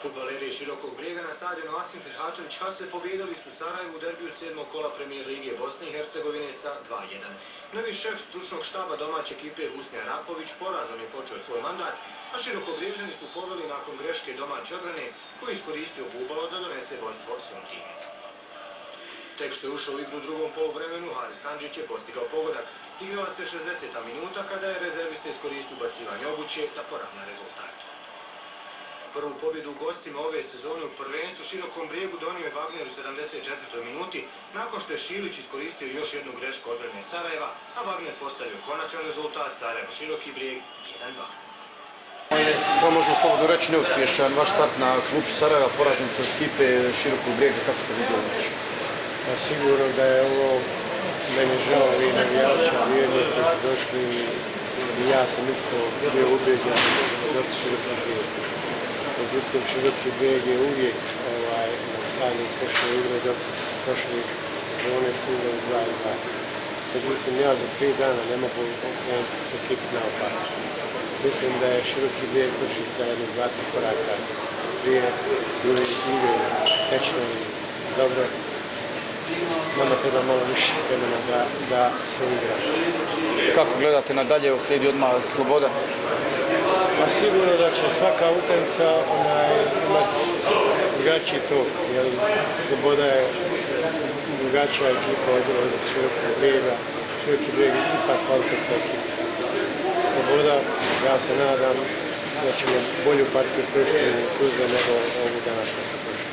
Fudbaleri Širokog Brijega na stadionu Asim Ferhatović Hase pobijedili su Sarajevo u derbiju 7. kola Premijer Lige Bosne i Hercegovine sa 2:1. Novi šef stručnog štaba domaće ekipe Husni Arapović porazom je počeo svoj mandat, a Širokobrijžani su poveli nakon greške domaće odbrane koji iskoristio Bubalo da donese vodstvo svom timu. Tek što je ušao u igru u drugom poluvremenu, Haris Handžić je postigao pogodak. Igrala se 60. minuta kada je rezervista iskoristio ubacivanje obuće da poravna rezultat. Prvu pobjedu u gostima ove sezone u prvenstvu Širokom Brijegu donio je Wagner u 74. minuti, nakon što je Šilić iskoristio još jednu grešku odbrane Sarajeva, a Wagner postavio konačan rezultat Sarajevo Široki Brijeg 1:2. To možemo slobodno reći neuspješan vaš start na klupi Sarajeva, poražen od ekipe Širokog Brijega, kako ste vidjeli? Sigurno da je ovo meni žao i navijača vrijedno koji su došli i ja sam isto bio ubeđen da je Široki Brijeg. Međutim, Široki Brijeg je uvijek na stadionu prošle igre dok prošle sezone su igrali 2:2. Međutim, ja za 3 dana ne mogu okrenuti s ekipu naopako. Mislim da je Široki Brijeg vršica jednih 20 koraka prije bili igre tečno i dobro. Nama treba malo više vremena da se igra. Kako gledate nadalje, slijedi odmah Sloboda? Pa sigurno da će svaka utakmica imati drugačiji tok, jer Sloboda je drugačija ekipa od Širokog Brijega. Široki Brijeg je ipak kvalitetna ekipa. Sloboda, ja se nadam da ćemo bolju partiju prošli u Tuzli nego ovu današnju prošli.